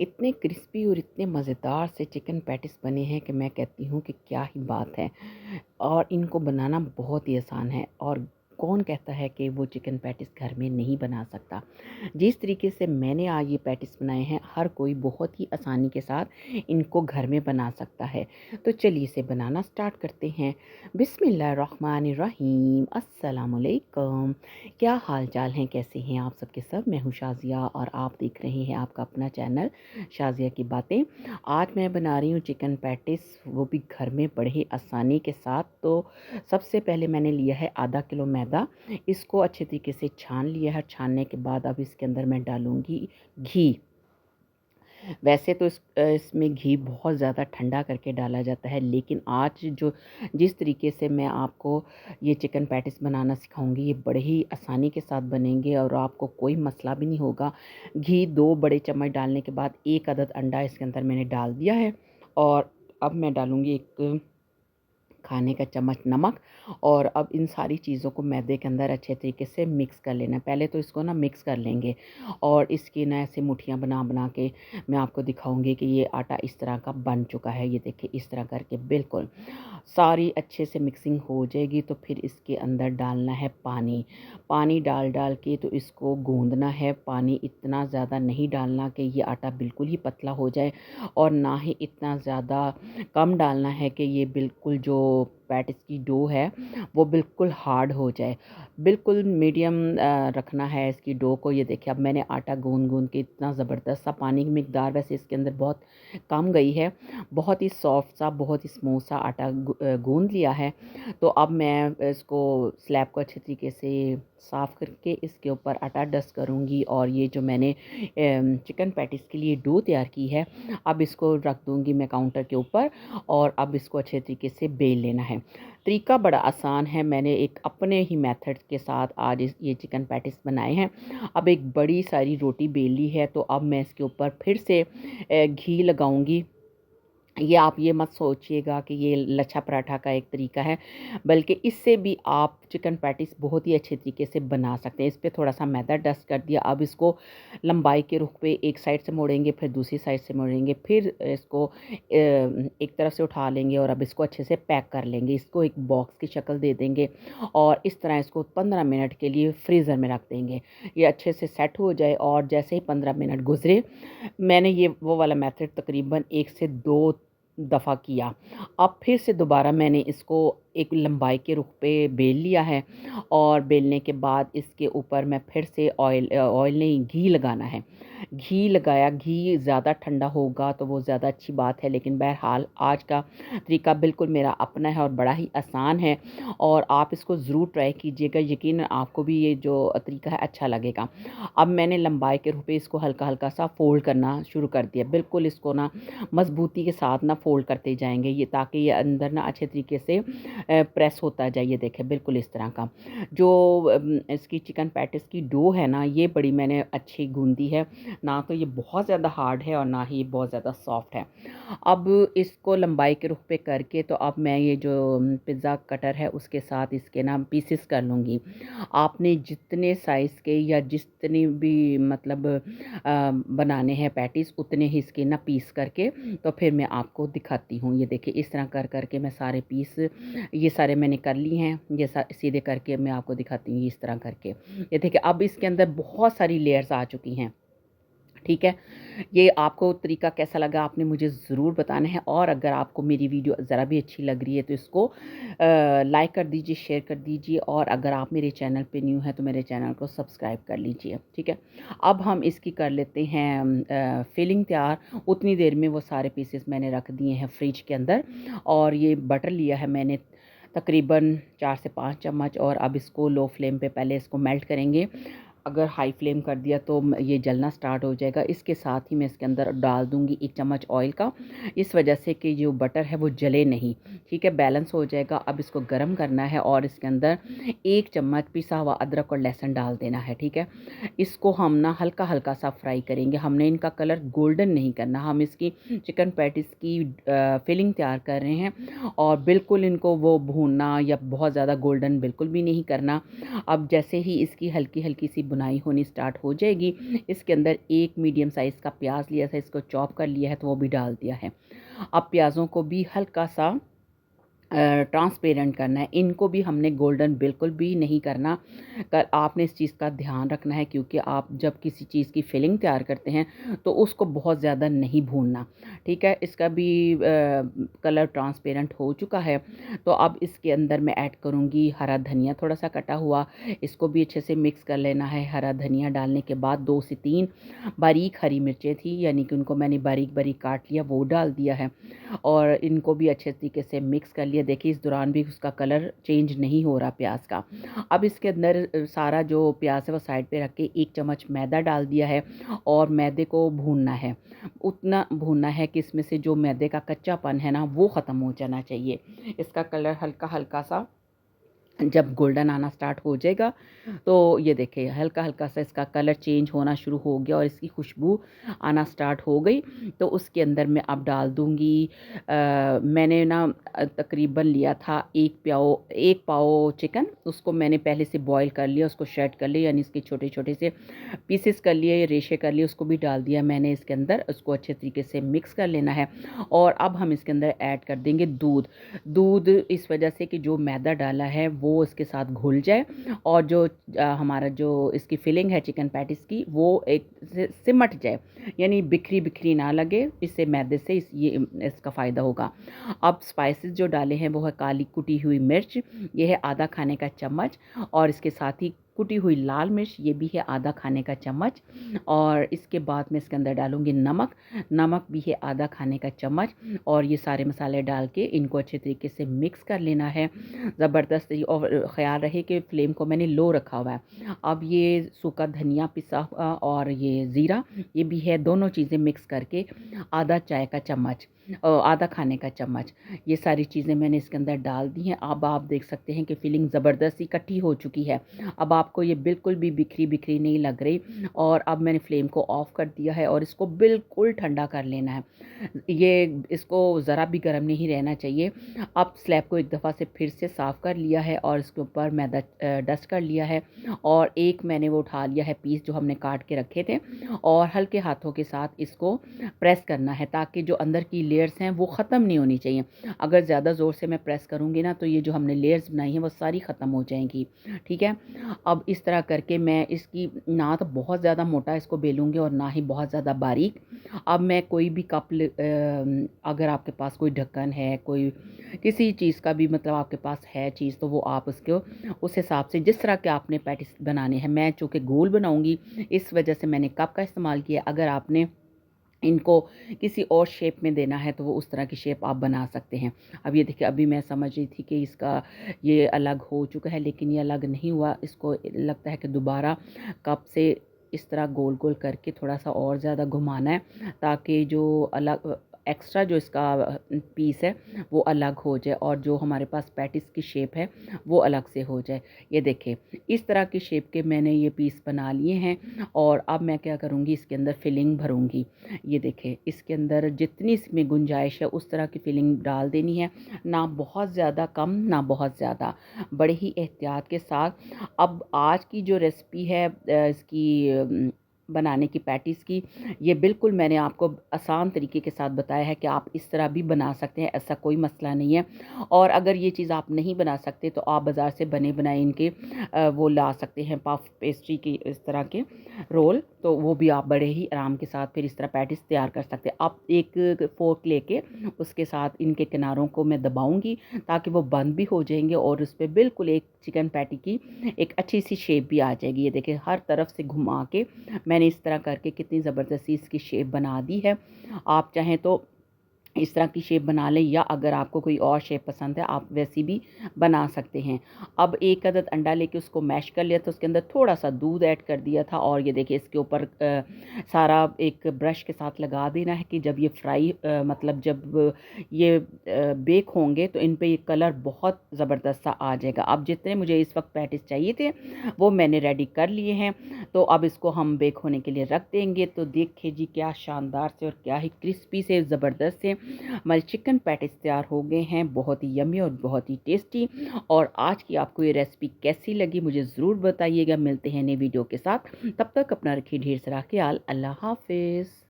इतने क्रिस्पी और इतने मज़ेदार से चिकन पैटीज़ बने हैं कि मैं कहती हूँ कि क्या ही बात है। और इनको बनाना बहुत ही आसान है और कौन कहता है कि वो चिकन पैटीज़ घर में नहीं बना सकता। जिस तरीके से मैंने आज ये पैटीज़ बनाए हैं, हर कोई बहुत ही आसानी के साथ इनको घर में बना सकता है। तो चलिए इसे बनाना स्टार्ट करते हैं। बिस्मिल्लाहिर्रहमानिर्रहीम। अस्सलामुअलैकुम। क्या हाल-चाल हैं, कैसे हैं आप सब के सब? मैं हूँ शाज़िया और आप देख रहे हैं आपका अपना चैनल शाज़िया की बातें। आज मैं बना रही हूँ चिकन पैटीज़, वो भी घर में बड़े ही आसानी के साथ। तो सबसे पहले मैंने लिया है आधा किलो मैदा। इसको अच्छे तरीके से छान लिया है। छानने के बाद अब इसके अंदर मैं डालूँगी घी। वैसे तो इसमें घी बहुत ज़्यादा ठंडा करके डाला जाता है, लेकिन आज जिस तरीके से मैं आपको ये चिकन पैटीज़ बनाना सिखाऊँगी, ये बड़े ही आसानी के साथ बनेंगे और आपको कोई मसला भी नहीं होगा। घी 2 बड़े चम्मच डालने के बाद 1 अदद अंडा इसके अंदर मैंने डाल दिया है और अब मैं डालूँगी 1 खाने का चम्मच नमक। और अब इन सारी चीज़ों को मैदे के अंदर अच्छे तरीके से मिक्स कर लेना है। पहले तो इसको ना मिक्स कर लेंगे और इसकी ना ऐसे मुठियाँ बना बना के मैं आपको दिखाऊंगी कि ये आटा इस तरह का बन चुका है। ये देखिए इस तरह करके बिल्कुल सारी अच्छे से मिक्सिंग हो जाएगी। तो फिर इसके अंदर डालना है पानी। पानी डाल डाल के तो इसको गूंदना है। पानी इतना ज़्यादा नहीं डालना कि ये आटा बिल्कुल ही पतला हो जाए और ना ही इतना ज़्यादा कम डालना है कि ये बिल्कुल जो पैटीज़ की डो है वो बिल्कुल हार्ड हो जाए। बिल्कुल मीडियम रखना है इसकी डो को। ये देखिए अब मैंने आटा गूँध-गूँध के इतना ज़बरदस्त सा पानी की मिकदार वैसे इसके अंदर बहुत कम गई है। बहुत ही सॉफ्ट सा, बहुत ही स्मूथ सा आटा गूँध लिया है। तो अब मैं इसको स्लैब को अच्छे तरीके से साफ़ करके इसके ऊपर आटा डस्ट करूँगी और ये जो मैंने चिकन पैटीज़ के लिए डो तैयार की है, अब इसको रख दूँगी मैं काउंटर के ऊपर और अब इसको अच्छे तरीके से बेल लेना है। तरीका बड़ा आसान है। मैंने एक अपने ही मेथड के साथ आज ये चिकन पैटीज़ बनाए हैं। अब एक बड़ी सारी रोटी बेल ली है तो अब मैं इसके ऊपर फिर से घी लगाऊँगी। ये आप ये मत सोचिएगा कि ये लच्छा पराठा का एक तरीका है, बल्कि इससे भी आप चिकन पैटीज़ बहुत ही अच्छे तरीके से बना सकते हैं। इस पे थोड़ा-सा मैदा डस्ट कर दिया। अब इसको लंबाई के रुख पे एक साइड से मोड़ेंगे, फिर दूसरी साइड से मोड़ेंगे, फिर इसको एक तरफ से उठा लेंगे और अब इसको अच्छे से पैक कर लेंगे। इसको एक बॉक्स की शक्ल दे देंगे और इस तरह इसको 15 मिनट के लिए फ्रीज़र में रख देंगे। ये अच्छे से सेट हो जाए और जैसे ही 15 मिनट गुज़रे, मैंने ये वो वाला मेथड तकरीबन 1 से 2 दफ़ा किया। अब फिर से दोबारा मैंने इसको एक लंबाई के रुख पे बेल लिया है और बेलने के बाद इसके ऊपर मैं फिर से ऑयल नहीं, घी लगाना है। घी लगाया, घी ज़्यादा ठंडा होगा तो वो ज़्यादा अच्छी बात है, लेकिन बहरहाल आज का तरीका बिल्कुल मेरा अपना है और बड़ा ही आसान है और आप इसको ज़रूर ट्राई कीजिएगा। यकीनन आपको भी ये जो तरीका है अच्छा लगेगा। अब मैंने लंबाई के रुख पे इसको हल्का-हल्का सा फ़ोल्ड करना शुरू कर दिया। बिल्कुल इसको ना मज़बूती के साथ ना फ़ोल्ड करते जाएँगे ये, ताकि ये अंदर ना अच्छे तरीके से प्रेस होता जाए। ये देखें बिल्कुल इस तरह का। जो इसकी चिकन पैटीज़ की डो है ना, ये बड़ी मैंने अच्छी गूँधी है। ना तो ये बहुत ज़्यादा हार्ड है और ना ही बहुत ज़्यादा सॉफ्ट है। अब इसको लंबाई के रुख पे करके तो अब मैं ये जो पिज़्ज़ा कटर है उसके साथ इसके ना पीसेस कर लूँगी। आपने जितने साइज़ के या जितनी भी मतलब बनाने हैं पैटीज़, उतने ही इसके ना पीस करके तो फिर मैं आपको दिखाती हूँ। ये देखिए इस तरह कर कर के मैं सारे पीस ये सारे मैंने कर लिए हैं। ये सीधे करके मैं आपको दिखाती हूँ इस तरह करके। ये देखिए अब इसके अंदर बहुत सारी लेयर्स आ चुकी हैं। ठीक है? ये आपको तरीका कैसा लगा आपने मुझे ज़रूर बताना है और अगर आपको मेरी वीडियो ज़रा भी अच्छी लग रही है तो इसको लाइक कर दीजिए, शेयर कर दीजिए और अगर आप मेरे चैनल पे न्यू हैं तो मेरे चैनल को सब्सक्राइब कर लीजिए। ठीक है? अब हम इसकी कर लेते हैं फिलिंग तैयार। उतनी देर में वो सारे पीसेस मैंने रख दिए हैं फ्रिज के अंदर और ये बटर लिया है मैंने तकरीबन 4 से 5 चम्मच और अब इसको लो फ्लेम पे पहले इसको मेल्ट करेंगे। अगर हाई फ्लेम कर दिया तो ये जलना स्टार्ट हो जाएगा। इसके साथ ही मैं इसके अंदर डाल दूँगी 1 चम्मच ऑयल का, इस वजह से कि जो बटर है वो जले नहीं। ठीक है? बैलेंस हो जाएगा। अब इसको गरम करना है और इसके अंदर 1 चम्मच पिसा हुआ अदरक और लहसुन डाल देना है। ठीक है? इसको हम ना हल्का-हल्का सा फ्राई करेंगे। हमने इनका कलर गोल्डन नहीं करना। हम इसकी चिकन पैटीज़ की फिलिंग तैयार कर रहे हैं और बिल्कुल इनको वो भूनना या बहुत ज़्यादा गोल्डन बिल्कुल भी नहीं करना। अब जैसे ही इसकी हल्की-हल्की सी बुनाई होनी स्टार्ट हो जाएगी। इसके अंदर एक मीडियम साइज़ का प्याज लिया था, इसको चॉप कर लिया है तो वो भी डाल दिया है। अब प्याज़ों को भी हल्का सा ट्रांसपेरेंट करना है, इनको भी हमने गोल्डन बिल्कुल भी नहीं करना। कर आपने इस चीज़ का ध्यान रखना है, क्योंकि आप जब किसी चीज़ की फिलिंग तैयार करते हैं तो उसको बहुत ज़्यादा नहीं भूनना, ठीक है। इसका भी कलर ट्रांसपेरेंट हो चुका है। तो अब इसके अंदर मैं ऐड करूँगी हरा धनिया थोड़ा सा कटा हुआ, इसको भी अच्छे से मिक्स कर लेना है। हरा धनिया डालने के बाद 2 से 3 बारीक हरी मिर्चें थी, यानी कि उनको मैंने बारीक बारीक काट लिया, वो डाल दिया है और इनको भी अच्छे तरीके से मिक्स कर लिया। देखिए इस दौरान भी उसका कलर चेंज नहीं हो रहा प्याज का। अब इसके अंदर सारा जो प्याज है वो साइड पे रख के 1 चम्मच मैदा डाल दिया है और मैदे को भूनना है। उतना भूनना है कि इसमें से जो मैदे का कच्चापन है ना वो ख़त्म हो जाना चाहिए। इसका कलर हल्का-हल्का सा जब गोल्डन आना स्टार्ट हो जाएगा तो ये देखिए हल्का-हल्का सा इसका कलर चेंज होना शुरू हो गया और इसकी खुशबू आना स्टार्ट हो गई। तो उसके अंदर मैं अब डाल दूँगी मैंने ना तकरीबन लिया था 1 पाव चिकन, उसको मैंने पहले से बॉयल कर लिया, उसको शेड कर लिया, यानी इसके छोटे-छोटे से पीसेस कर लिए, रेशे कर लिए, उसको भी डाल दिया मैंने इसके अंदर। उसको अच्छे तरीके से मिक्स कर लेना है और अब हम इसके अंदर ऐड कर देंगे दूध। दूध इस वजह से कि जो मैदा डाला है वो इसके साथ घुल जाए और जो हमारा जो इसकी फिलिंग है चिकन पैटिस की वो एक सिमट जाए, यानी बिखरी ना लगे। इससे मैदे से इसका फ़ायदा होगा। अब स्पाइसेस जो डाले हैं वो है काली कुटी हुई मिर्च, ये है आधा खाने का चम्मच, और इसके साथ ही कुटी हुई लाल मिर्च, ये भी है आधा खाने का चम्मच, और इसके बाद मैं इसके अंदर डालूँगी नमक। नमक भी है आधा खाने का चम्मच, और ये सारे मसाले डाल के इनको अच्छे तरीके से मिक्स कर लेना है ज़बरदस्त। और ख़्याल रहे कि फ्लेम को मैंने लो रखा हुआ है। अब ये सूखा धनिया पिसा हुआ और ये ज़ीरा, ये भी है, दोनों चीज़ें मिक्स करके आधा चाय का चम्मच, आधा खाने का चम्मच, ये सारी चीज़ें मैंने इसके अंदर डाल दी हैं। अब आप देख सकते हैं कि फिलिंग ज़बरदस्त इकट्ठी हो चुकी है। अब आपको ये बिल्कुल भी बिखरी नहीं लग रही, और अब मैंने फ्लेम को ऑफ़ कर दिया है और इसको बिल्कुल ठंडा कर लेना है। ये इसको ज़रा भी गर्म नहीं रहना चाहिए। अब स्लैब को एक दफ़ा से फिर से साफ़ कर लिया है और इसके ऊपर मैदा डस्ट कर लिया है, और एक मैंने वो उठा लिया है पीस जो हमने काट के रखे थे, और हल्के हाथों के साथ इसको प्रेस करना है ताकि जो अंदर की लेयर्स हैं वो ख़त्म नहीं होनी चाहिए। अगर ज़्यादा ज़ोर से मैं प्रेस करूँगी ना तो ये जो हमने लेयर्स बनाई हैं वो सारी ख़त्म हो जाएंगी, ठीक है। अब इस तरह करके मैं इसकी ना तो बहुत ज़्यादा मोटा इसको बेलूँगी और ना ही बहुत ज़्यादा बारीक। अब मैं कोई भी अगर आपके पास कोई ढक्कन है, कोई किसी चीज़ का भी मतलब आपके पास है चीज़, तो वो आप उसको उस हिसाब से जिस तरह के आपने पैटीज़ बनाने हैं, मैं चूँकि गोल बनाऊँगी इस वजह से मैंने कप का इस्तेमाल किया। अगर आपने इनको किसी और शेप में देना है तो वो उस तरह की शेप आप बना सकते हैं। अब ये देखिए, अभी मैं समझ रही थी कि इसका ये अलग हो चुका है, लेकिन ये अलग नहीं हुआ। इसको लगता है कि दोबारा कप से इस तरह गोल-गोल करके थोड़ा-सा और ज़्यादा घुमाना है, ताकि जो अलग एक्स्ट्रा जो इसका पीस है वो अलग हो जाए और जो हमारे पास पैटिस की शेप है वो अलग से हो जाए। ये देखिए, इस तरह की शेप के मैंने ये पीस बना लिए हैं, और अब मैं क्या करूँगी, इसके अंदर फिलिंग भरूँगी। ये देखें, इसके अंदर जितनी इसमें गुंजाइश है उस तरह की फिलिंग डाल देनी है, ना बहुत ज़्यादा कम ना बहुत ज़्यादा, बड़े ही एहतियात के साथ। अब आज की जो रेसिपी है इसकी बनाने की पैटीज़ की, ये बिल्कुल मैंने आपको आसान तरीके के साथ बताया है कि आप इस तरह भी बना सकते हैं, ऐसा कोई मसला नहीं है। और अगर ये चीज़ आप नहीं बना सकते तो आप बाज़ार से बने बनाए इनके वो ला सकते हैं, पफ पेस्ट्री की इस तरह के रोल, तो वो भी आप बड़े ही आराम के साथ फिर इस तरह पैटीज़ तैयार कर सकते हैं। आप एक फ़ोर्क लेके उसके साथ इनके किनारों को मैं दबाऊँगी ताकि वो बंद भी हो जाएँगे और उस पे बिल्कुल एक चिकन पैटी की एक अच्छी-सी शेप भी आ जाएगी। ये देखिए, हर तरफ से घुमा के मैंने इस तरह करके कितनी ज़बरदस्ती इसकी शेप बना दी है। आप चाहें तो इस तरह की शेप बना लें, या अगर आपको कोई और शेप पसंद है आप वैसी भी बना सकते हैं। अब एक अदद अंडा लेके उसको मैश कर लिया, तो उसके अंदर थोड़ा-सा दूध ऐड कर दिया था, और ये देखिए इसके ऊपर सारा एक ब्रश के साथ लगा देना है कि जब ये मतलब जब ये बेक होंगे तो इन पे ये कलर बहुत ज़बरदस्त सा आ जाएगा। अब जितने मुझे इस वक्त पैटीज़ चाहिए थे वो मैंने रेडी कर लिए हैं, तो अब इसको हम बेक होने के लिए रख देंगे। तो देखिए जी, क्या शानदार से और क्या ही क्रिस्पी से ज़बरदस्त से हमारे चिकन पैटीज़ तैयार हो गए हैं, बहुत ही यम्मी और बहुत ही टेस्टी। और आज की आपको ये रेसिपी कैसी लगी मुझे ज़रूर बताइएगा। मिलते हैं नई वीडियो के साथ, तब तक अपना रखिए ढेर सारा ख्याल। अल्लाह हाफ़िज़।